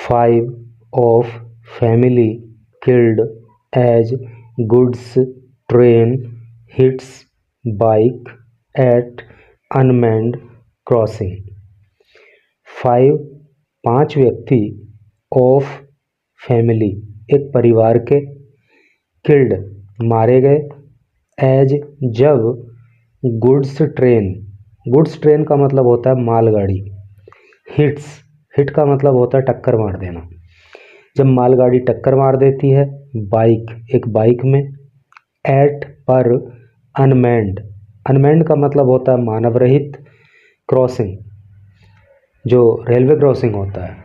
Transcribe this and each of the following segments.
5 of family killed as goods train hits bike at unmanned crossing। 5 5 व्यक्ति of family एक परिवार के killed मारे गए एज जब गुड्स ट्रेन का मतलब होता है मालगाड़ी, हिट का मतलब होता है टक्कर मार देना। जब मालगाड़ी टक्कर मार देती है एक बाइक में एट पर अनमैन्ड का मतलब होता है मानव रहित क्रॉसिंग, जो रेलवे क्रॉसिंग होता है।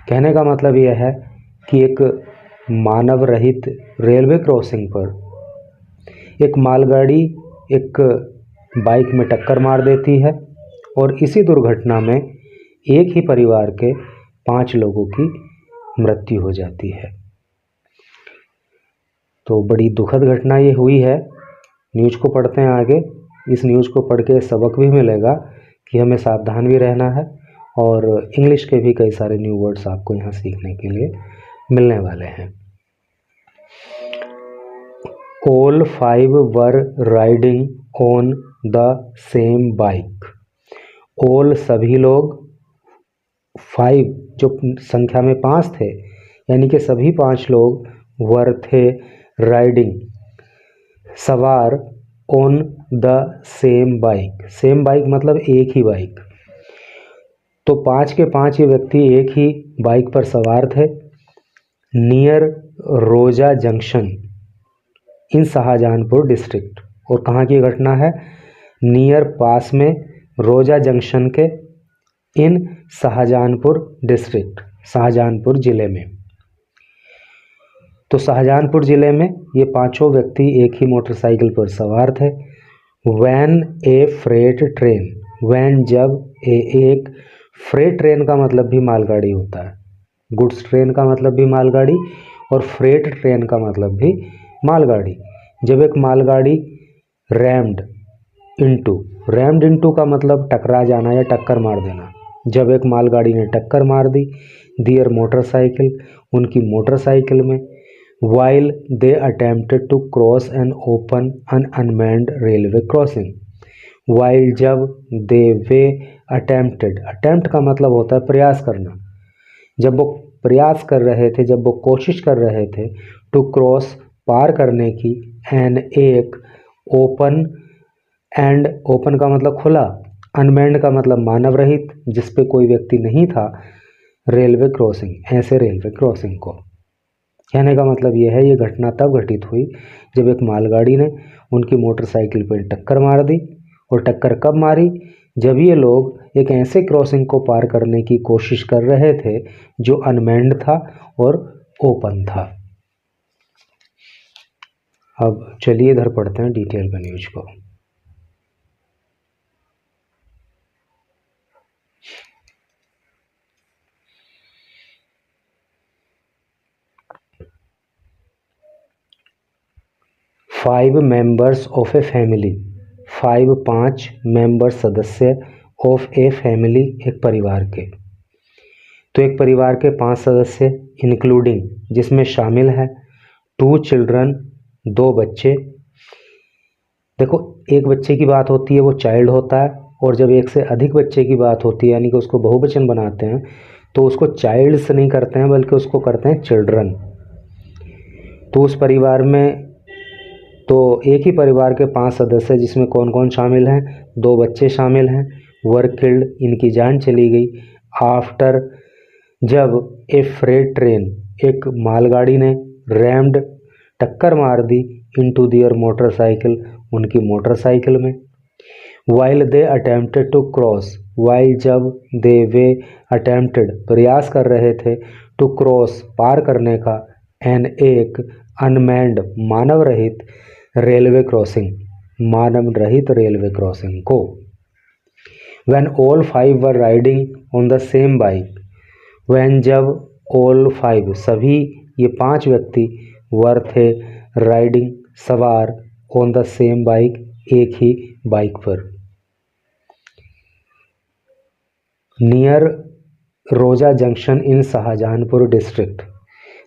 कहने का मतलब यह है कि एक मानव रहित रेलवे क्रॉसिंग पर एक मालगाड़ी एक बाइक में टक्कर मार देती है और इसी दुर्घटना में एक ही परिवार के 5 लोगों की मृत्यु हो जाती है। तो बड़ी दुखद घटना ये हुई है। न्यूज़ को पढ़ते हैं आगे। इस न्यूज़ को पढ़ के सबक भी मिलेगा कि हमें सावधान भी रहना है और इंग्लिश के भी कई सारे न्यू वर्ड्स आपको यहाँ सीखने के लिए मिलने वाले हैं। All 5 were riding on the same bike। All सभी लोग 5 जो संख्या में 5 थे, यानी कि सभी 5 लोग वर थे राइडिंग सवार ऑन द सेम बाइक मतलब एक ही बाइक। तो 5 के 5 ये व्यक्ति एक ही बाइक पर सवार थे नियर रोजा जंक्शन इन शाहजहानपुर डिस्ट्रिक्ट। और कहाँ की घटना है? नियर पास में रोजा जंक्शन के इन शाहजहानपुर डिस्ट्रिक्ट, शाहजहानपुर ज़िले में। तो शाहजहानपुर ज़िले में ये 5 व्यक्ति एक ही मोटरसाइकिल पर सवार थे। When a freight train, when जब एक फ्रेट ट्रेन का मतलब भी मालगाड़ी होता है, गुड्स ट्रेन का मतलब भी मालगाड़ी और फ्रेट ट्रेन का मतलब भी मालगाड़ी। जब एक मालगाड़ी रैम्ड इनटू का मतलब टकरा जाना या टक्कर मार देना। जब एक मालगाड़ी ने टक्कर मार दी दियर मोटरसाइकिल, उनकी मोटरसाइकिल में, while they attempted to cross an open unmanned railway crossing. While जब दे वे अटेम्प्ट का मतलब होता है प्रयास करना। जब वो प्रयास कर रहे थे, जब वो कोशिश कर रहे थे टू क्रॉस पार करने की, एन एक ओपन का मतलब खुला, अनमैन्ड का मतलब मानव रहित जिस पे कोई व्यक्ति नहीं था, रेलवे क्रॉसिंग ऐसे रेलवे क्रॉसिंग को। कहने का मतलब यह है ये घटना तब घटित हुई जब एक मालगाड़ी ने उनकी मोटरसाइकिल पर टक्कर मार दी। और टक्कर कब मारी? जब ये लोग एक ऐसे क्रॉसिंग को पार करने की कोशिश कर रहे थे जो अनमैन्ड था और ओपन था। अब चलिए इधर पढ़ते हैं डिटेल में न्यूज को। Five members of a family, 5 member सदस्य ऑफ ए फैमिली एक परिवार के। तो एक परिवार के 5 सदस्य इंक्लूडिंग जिसमें शामिल है 2 चिल्ड्रन 2 बच्चे। देखो एक बच्चे की बात होती है वो चाइल्ड होता है, और जब एक से अधिक बच्चे की बात होती है यानी कि उसको बहुवचन बनाते हैं तो उसको चाइल्ड से नहीं करते हैं बल्कि उसको करते हैं चिल्ड्रन। तो उस परिवार में तो एक ही परिवार के 5 सदस्य जिसमें कौन कौन शामिल हैं? 2 बच्चे शामिल हैं। वर किल्ड इनकी जान चली गई आफ्टर जब ए फ्रेट ट्रेन एक मालगाड़ी ने रैम्ड टक्कर मार दी इनटू दियर मोटरसाइकिल उनकी मोटरसाइकिल में। While they attempted to cross, while जब दे वे अटेम्प्टेड प्रयास कर रहे थे टू क्रॉस पार करने का, एन एक अनमैन्ड मानव रहित रेलवे क्रॉसिंग मानव रहित रेलवे क्रॉसिंग को। When all 5 were riding on the same bike, when जब ऑल 5 सभी ये 5 व्यक्ति वर थे राइडिंग सवार ऑन द सेम बाइक एक ही बाइक पर। नियर रोजा जंक्शन इन शाहजहानपुर डिस्ट्रिक्ट,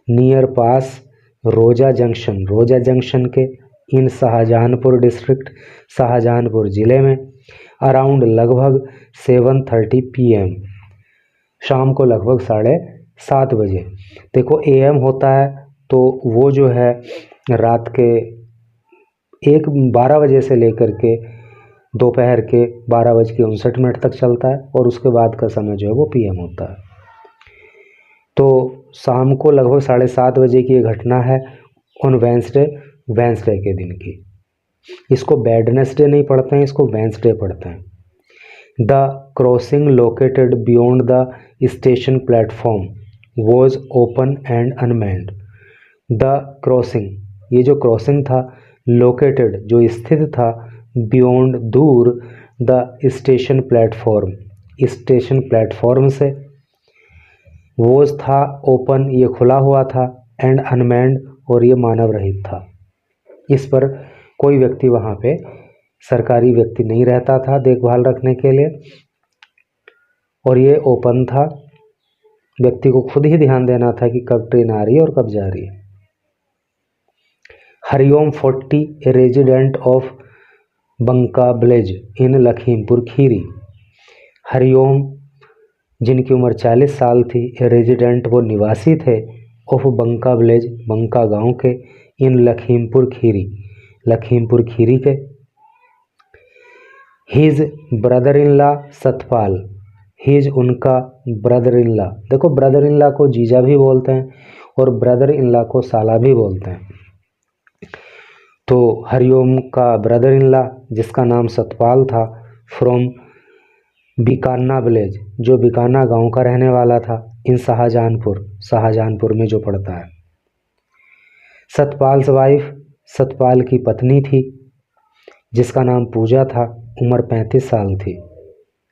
नियर पास रोजा जंक्शन के इन शाहजहानपुर डिस्ट्रिक्ट, शाहजहानपुर ज़िले में, अराउंड लगभग 7:30 PM, शाम को लगभग 7:30 बजे। देखो AM होता है तो वो जो है रात के 12 बजे से लेकर के दोपहर के 12:59 तक चलता है, और उसके बाद का समय जो है वो PM होता है। तो शाम को लगभग 7:30 बजे की ये घटना है ऑन वेंसडे के दिन की। इसको वेडनेसडे नहीं पढ़ते हैं, इसको वेंसडे पढ़ते हैं। The crossing located beyond the station platform was open and unmanned. The crossing, ये जो क्रॉसिंग था, लोकेटेड जो स्थित था, बियॉन्ड दूर, द स्टेशन प्लेटफॉर्म से, वॉज था ओपन ये खुला हुआ था, एंड अनमैन्ड और ये मानव रहित था। इस पर कोई व्यक्ति वहाँ पे सरकारी व्यक्ति नहीं रहता था देखभाल रखने के लिए, और ये ओपन था। व्यक्ति को खुद ही ध्यान देना था कि कब ट्रेन आ रही है और कब जा रही है। Hariom 40, a resident of Banka village in Lakhimpur Kheri. Hariom जिनकी उम्र 40 साल थी, ए रेजिडेंट वो निवासी थे, ऑफ बंका विलेज बंका गांव के, इन लखीमपुर खीरी के। His brother in law Satpal, his उनका ब्रदर इन लॉ, देखो ब्रदर इन लॉ को जीजा भी बोलते हैं और ब्रदर इन लॉ को साला भी बोलते हैं। तो हरिओम का ब्रदर इन लॉ जिसका नाम सतपाल था, फ्रॉम बीकाना विलेज, जो बीकाना गांव का रहने वाला था, इन शाहजहानपुर में जो पड़ता है। सतपाल्स वाइफ, सतपाल की पत्नी थी जिसका नाम पूजा था, उम्र 35 साल थी।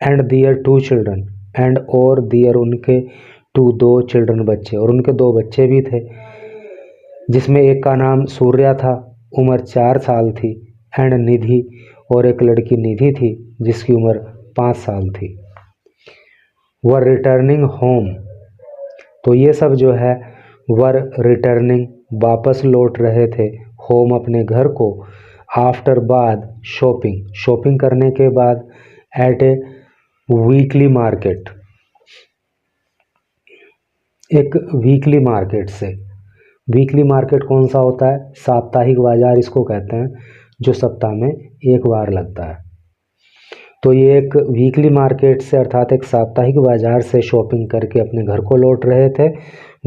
एंड दियर 2 चिल्ड्रन, एंड और दियर उनके 2 चिल्ड्रन बच्चे, और उनके 2 बच्चे भी थे, जिसमें एक का नाम सूर्या था, उम्र 4 साल थी, एंड निधि, और एक लड़की निधि थी जिसकी उम्र 5 साल थी। वर रिटर्निंग होम, तो ये सब जो है वर रिटर्निंग वापस लौट रहे थे, होम अपने घर को, आफ्टर बाद शॉपिंग करने के बाद, एट ए वीकली मार्केट, एक वीकली मार्केट से। वीकली मार्केट कौन सा होता है? साप्ताहिक बाजार इसको कहते हैं, जो सप्ताह में एक बार लगता है। तो ये एक वीकली मार्केट से अर्थात एक साप्ताहिक बाजार से शॉपिंग करके अपने घर को लौट रहे थे।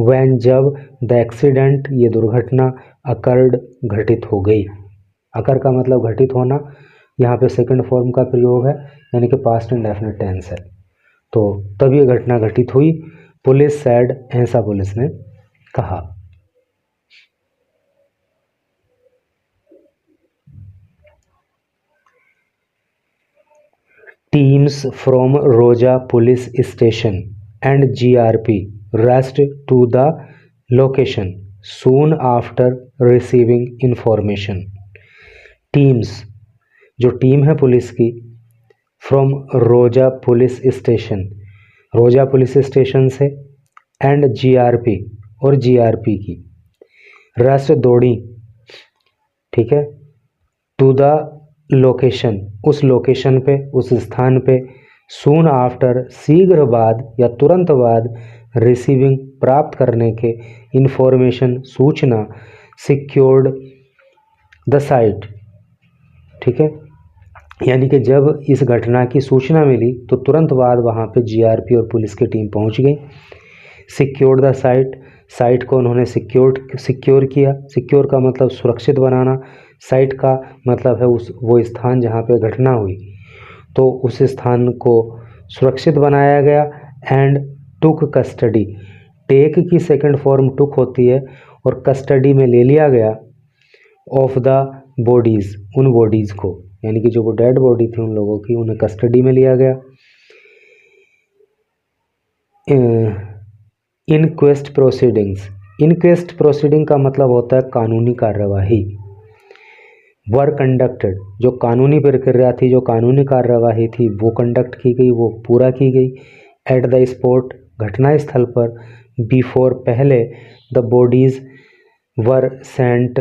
व्हेन, जब, द एक्सीडेंट, ये दुर्घटना, अकर्ड, घटित हो गई। अकर का मतलब घटित होना, यहाँ पे सेकंड फॉर्म का प्रयोग है, यानी कि पास्ट इंडेफिनिट टेंस है। तो तब ये घटना घटित हुई। पुलिस सैड, ऐसा पुलिस ने कहा। Teams from Roja police station and GRP rushed to the location soon after receiving information. Teams, जो टीम है पुलिस की, फ्रॉम रोजा पुलिस स्टेशन से, एंड GRP, और GRP की, रश दौड़ी, ठीक है, टू द लोकेशन, उस लोकेशन पे, उस स्थान पे, सून आफ्टर, शीघ्र बाद या तुरंत बाद, रिसीविंग, प्राप्त करने के, इंफॉर्मेशन, सूचना, सिक्योर्ड द साइट, ठीक है, यानी कि जब इस घटना की सूचना मिली तो तुरंत बाद वहाँ पे GRP और पुलिस की टीम पहुँच गई। सिक्योर्ड द साइट को उन्होंने सिक्योर किया। सिक्योर का मतलब सुरक्षित बनाना, साइट का मतलब है वो स्थान जहाँ पे घटना हुई, तो उस स्थान को सुरक्षित बनाया गया। एंड टुक कस्टडी, टेक की सेकंड फॉर्म टुक होती है, और कस्टडी में ले लिया गया, ऑफ द बॉडीज़, उन बॉडीज़ को, यानी कि जो वो डेड बॉडी थी उन लोगों की, उन्हें कस्टडी में लिया गया। इनक्वेस्ट प्रोसीडिंग का मतलब होता है कानूनी कार्यवाही। वर कंडक्टेड, जो कानूनी प्रक्रिया थी, जो कानूनी कार्यवाही थी, वो कंडक्ट की गई, वो पूरा की गई। एट द स्पॉट, घटनास्थल पर, बिफोर पहले, the bodies were sent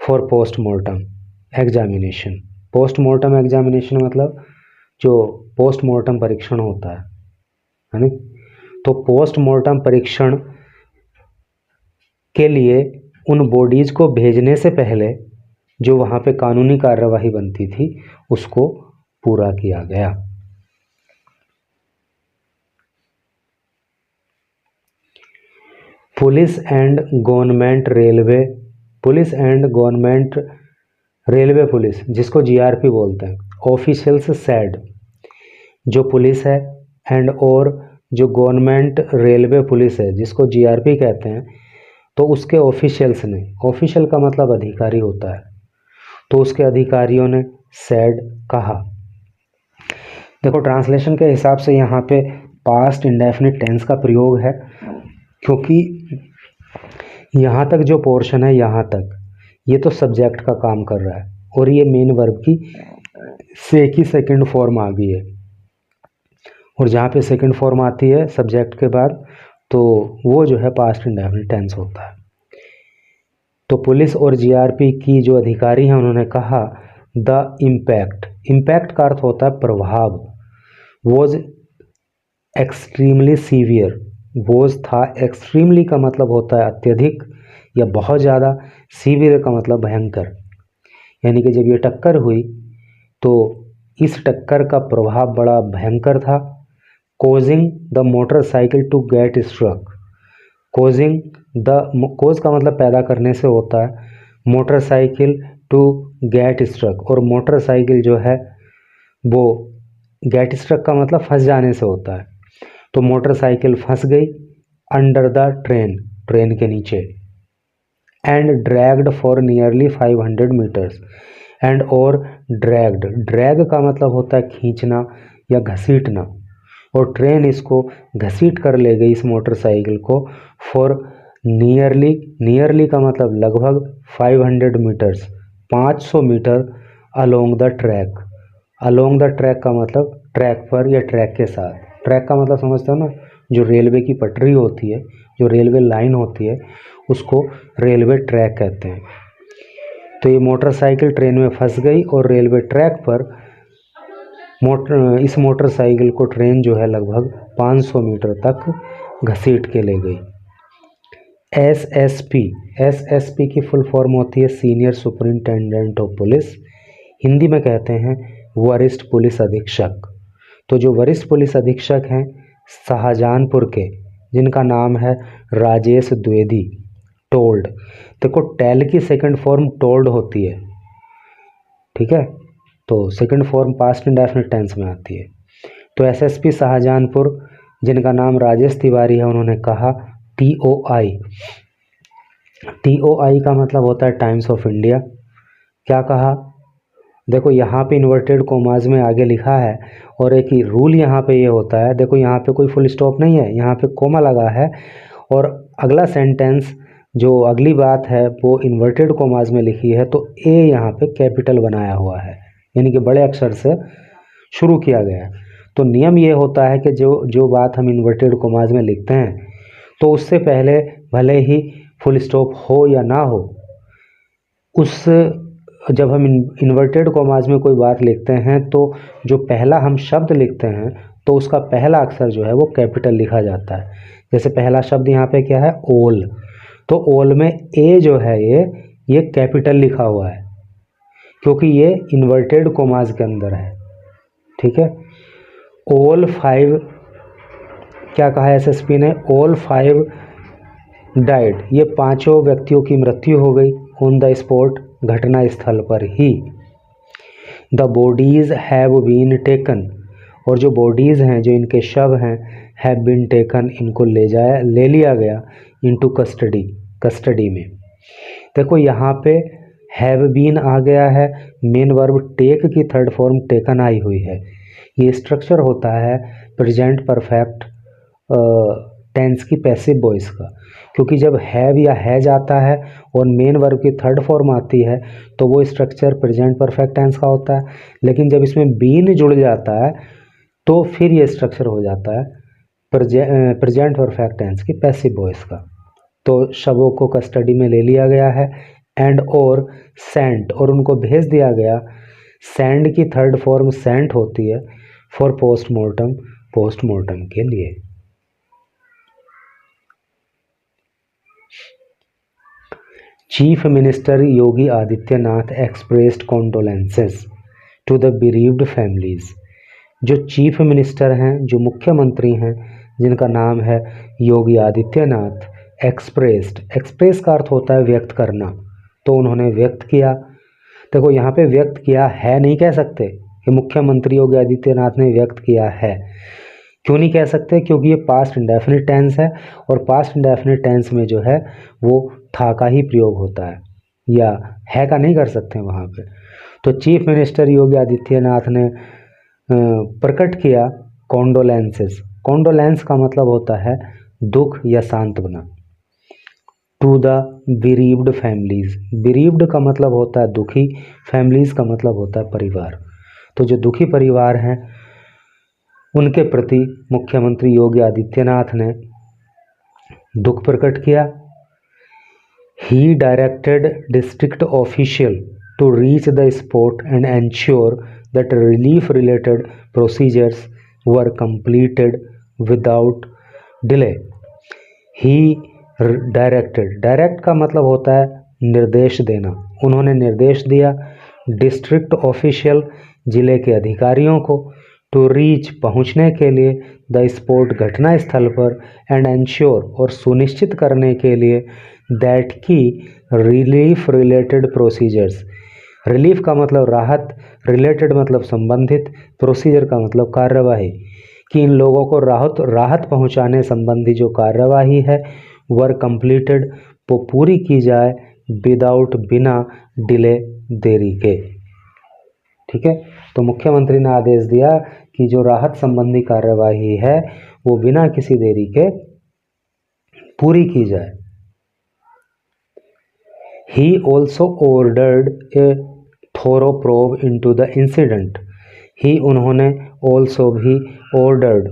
for postmortem examination. Postmortem examination मतलब जो पोस्टमार्टम परीक्षण होता है ना। तो पोस्टमार्टम परीक्षण के लिए उन बॉडीज को भेजने से पहले जो वहाँ पे कानूनी कार्यवाही बनती थी उसको पूरा किया गया। Police and government railway, police and government railway police जिसको जीआरपी बोलते हैं, ऑफिशियल्स सेड, जो पुलिस है एंड और जो गवर्नमेंट रेलवे पुलिस है जिसको जीआरपी कहते हैं, तो उसके ऑफिशियल्स ने, ऑफिशियल का मतलब अधिकारी होता है, तो उसके अधिकारियों ने सेड कहा। देखो ट्रांसलेशन के हिसाब से यहाँ पे पास्ट इंडेफिनिट टेंस का प्रयोग है, क्योंकि यहाँ तक जो पोर्शन है यहाँ तक ये तो सब्जेक्ट का काम कर रहा है और ये मेन वर्ब की सेकंड फॉर्म आ गई है, और जहाँ पे सेकंड फॉर्म आती है सब्जेक्ट के बाद तो वो जो है पास्ट इंडेफिनिट टेंस होता है। तो पुलिस और जीआरपी की जो अधिकारी हैं उन्होंने कहा द इम्पैक्ट, इम्पैक्ट का अर्थ होता है प्रभाव, वॉज एक्सट्रीमली सीवियर, वॉज था, एक्सट्रीमली का मतलब होता है अत्यधिक या बहुत ज़्यादा, सीवियर का मतलब भयंकर, यानी कि जब ये टक्कर हुई तो इस टक्कर का प्रभाव बड़ा भयंकर था। Causing the motorcycle to get struck, causing the, cause का मतलब पैदा करने से होता है, मोटरसाइकिल टू गेट स्ट्रक, और मोटरसाइकिल जो है वो गेट स्ट्रक का मतलब फंस जाने से होता है, तो मोटरसाइकिल फंस गई अंडर द ट्रेन, ट्रेन के नीचे, and dragged for nearly 500 metres, and और ड्रैग्ड, ड्रैग का मतलब होता है खींचना या घसीटना, और ट्रेन इसको घसीट कर ले गई इस मोटरसाइकिल को फॉर नियरली, नियरली का मतलब लगभग 500 metres, 500 metre along the track, along the track का मतलब ट्रैक पर या ट्रैक के साथ, ट्रैक का मतलब समझते हो ना, जो रेलवे की पटरी होती है, जो रेलवे लाइन होती है उसको रेलवे ट्रैक कहते हैं। तो ये मोटरसाइकिल ट्रेन में फंस गई और रेलवे ट्रैक पर इस मोटरसाइकिल को ट्रेन जो है लगभग 500 मीटर तक घसीट के ले गई। एसएसपी, एसएसपी की फुल फॉर्म होती है senior superintendent of police, Hindi में कहते हैं वरिष्ठ पुलिस अधीक्षक। तो जो वरिष्ठ पुलिस अधीक्षक हैं शाहजहानपुर के, जिनका नाम है राजेश द्विवेदी, टोल्ड, देखो टेल की सेकंड फॉर्म टोल्ड होती है, ठीक है, तो second form past indefinite tense में आती है। तो एसएसपी शाहजहानपुर जिनका नाम राजेश तिवारी है उन्होंने कहा टीओआई, टीओआई का मतलब होता है टाइम्स ऑफ इंडिया, क्या कहा, देखो यहाँ पे इन्वर्टेड कोमाज में आगे लिखा है, और एक ही रूल यहाँ पे ये होता है, देखो यहाँ पे कोई फुल स्टॉप नहीं है, यहाँ पे कोमा लगा है, और अगला सेंटेंस जो अगली बात है वो इन्वर्टेड कोमाज में लिखी है, तो ए यहाँ पे कैपिटल बनाया हुआ है, यानी कि बड़े अक्षर से शुरू किया गया है। तो नियम ये होता है कि जो बात हम इन्वर्टेड कोमाज में लिखते हैं तो उससे पहले भले ही फुल स्टॉप हो या ना हो, उस जब हम इन्वर्टेड कोमाज में कोई बात लिखते हैं तो जो पहला हम शब्द लिखते हैं तो उसका पहला अक्षर जो है वो कैपिटल लिखा जाता है। जैसे पहला शब्द यहाँ पे क्या है, ओल, तो ओल में ए जो है ये कैपिटल लिखा हुआ है क्योंकि ये इन्वर्टेड कोमाज के अंदर है, ठीक है। ऑल 5, क्या कहा है एसएसपी ने, ऑल 5 डाइड, ये पांचों व्यक्तियों की मृत्यु हो गई ऑन द स्पॉट, घटना स्थल पर ही। The bodies have been taken, और जो बॉडीज़ हैं, जो इनके शव हैं, हैव बीन टेकन, इनको ले लिया गया इनटू कस्टडी, कस्टडी में। देखो यहाँ पे हैव बीन आ गया है, मेन वर्ब टेक की थर्ड फॉर्म टेकन आई हुई है। ये स्ट्रक्चर होता है प्रेजेंट परफेक्ट टेंस की पैसिव वॉइस का, क्योंकि जब हैव या हैज आता है और मेन वर्ब की थर्ड फॉर्म आती है तो वो स्ट्रक्चर प्रेजेंट परफेक्ट टेंस का होता है, लेकिन जब इसमें बीन जुड़ जाता है तो फिर ये स्ट्रक्चर हो जाता है प्रेजेंट परफेक्ट टेंस की पैसिव वॉइस का। तो शवों को कस्टडी में ले लिया गया है, एंड और सेंट, और उनको भेज दिया गया। सेंड की थर्ड फॉर्म सेंट होती है फॉर पोस्टमार्टम, पोस्टमार्टम के लिए। Chief minister Yogi Adityanath expressed condolences to the bereaved families. जो चीफ मिनिस्टर हैं, जो मुख्यमंत्री हैं, जिनका नाम है योगी आदित्यनाथ, एक्सप्रेस का अर्थ होता है व्यक्त करना, तो उन्होंने व्यक्त किया। देखो यहाँ पे व्यक्त किया है नहीं कह सकते कि मुख्यमंत्री योगी आदित्यनाथ ने व्यक्त किया है। क्यों नहीं कह सकते? क्योंकि ये पास्ट इंडेफिनिट टेंस है, और पास्ट इंडेफिनिट टेंस में जो है वो था का ही प्रयोग होता है, या है का नहीं कर सकते वहाँ पे। तो चीफ मिनिस्टर योगी आदित्यनाथ ने प्रकट किया कॉन्डोलेंसेस। कॉन्डोलेंस का मतलब होता है दुख या सांत्वना। To the bereaved families, bereaved का मतलब होता है दुखी, फैमिलीज का मतलब होता है परिवार। तो जो दुखी परिवार हैं उनके प्रति मुख्यमंत्री योगी आदित्यनाथ ने दुख प्रकट किया। He directed district official to reach the spot and ensure that relief related procedures were completed without delay. He directed, direct का मतलब होता है निर्देश देना। उन्होंने निर्देश दिया डिस्ट्रिक्ट ऑफिशियल, जिले के अधिकारियों को, टू रीच पहुंचने के लिए, द स्पॉट घटना स्थल पर, एंड एंश्योर और सुनिश्चित करने के लिए, दैट की रिलीफ रिलेटेड प्रोसीजर्स, रिलीफ का मतलब राहत, रिलेटेड मतलब संबंधित, प्रोसीजर का मतलब कार्यवाही, कि इन लोगों को राहत पहुंचाने संबंधी जो कार्यवाही है वर कंप्लीटेड, वो पूरी की जाए, विदाउट बिना डिले, देरी के। ठीक है, तो मुख्यमंत्री ने आदेश दिया कि जो राहत संबंधी कार्यवाही है वो बिना किसी देरी के पूरी की जाए। He also ordered a thorough probe into the incident. ही उन्होंने also भी ordered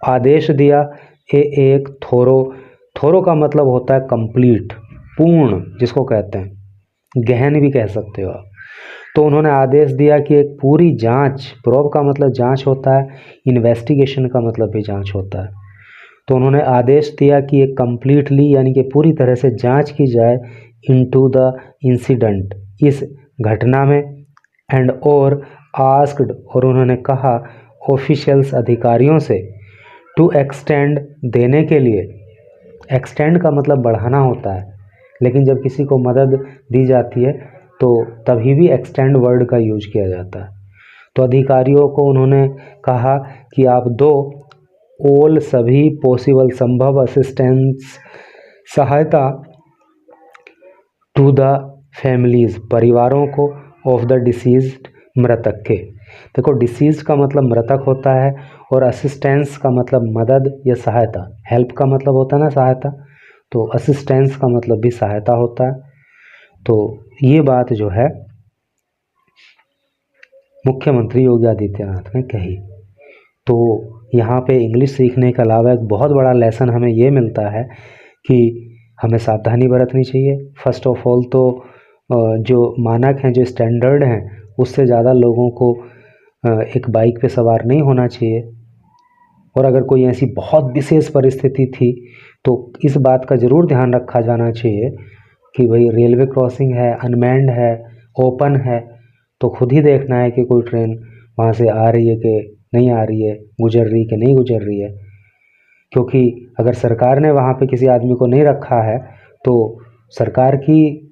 आदेश दिया एक थोरो का मतलब होता है कंप्लीट, पूर्ण, जिसको कहते हैं गहन भी कह सकते हो आप। तो उन्होंने आदेश दिया कि एक पूरी जांच, प्रोब का मतलब जांच होता है, इन्वेस्टिगेशन का मतलब भी जांच होता है। तो उन्होंने आदेश दिया कि एक कंप्लीटली यानी कि पूरी तरह से जांच की जाए इनटू द इंसिडेंट, इस घटना में, एंड और आस्क्ड, और उन्होंने कहा ऑफिशियल्स, अधिकारियों से, टू एक्सटेंड, देने के लिए। एक्सटेंड का मतलब बढ़ाना होता है, लेकिन जब किसी को मदद दी जाती है तो तभी भी एक्सटेंड वर्ड का यूज किया जाता है। तो अधिकारियों को उन्होंने कहा कि आप दो ऑल, सभी, पॉसिबल, संभव, असिस्टेंस, सहायता, टू द फैमिलीज, परिवारों को, ऑफ द डिसीज्ड, मृतक के। देखो डिसीज्ड का मतलब मृतक होता है, और असिस्टेंस का मतलब मदद या सहायता, हेल्प का मतलब होता है ना सहायता, तो असिस्टेंस का मतलब भी सहायता होता है। तो ये बात जो है मुख्यमंत्री योगी आदित्यनाथ ने कही। तो यहाँ पे इंग्लिश सीखने के अलावा एक बहुत बड़ा लेसन हमें ये मिलता है कि हमें सावधानी बरतनी चाहिए। फर्स्ट ऑफ ऑल तो जो मानक हैं, जो स्टैंडर्ड हैं, उससे ज़्यादा लोगों को एक बाइक पे सवार नहीं होना चाहिए। और अगर कोई ऐसी बहुत विशेष परिस्थिति थी तो इस बात का ज़रूर ध्यान रखा जाना चाहिए कि भाई रेलवे क्रॉसिंग है, अनमैन्ड है, ओपन है, तो खुद ही देखना है कि कोई ट्रेन वहाँ से आ रही है कि नहीं आ रही है, गुजर रही कि नहीं गुजर रही है। क्योंकि अगर सरकार ने वहाँ पे किसी आदमी को नहीं रखा है तो सरकार की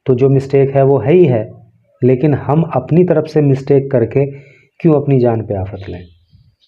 तो जो मिस्टेक है वो है ही है, लेकिन हम अपनी तरफ से मिस्टेक करके क्यों अपनी जान पे आफत लें।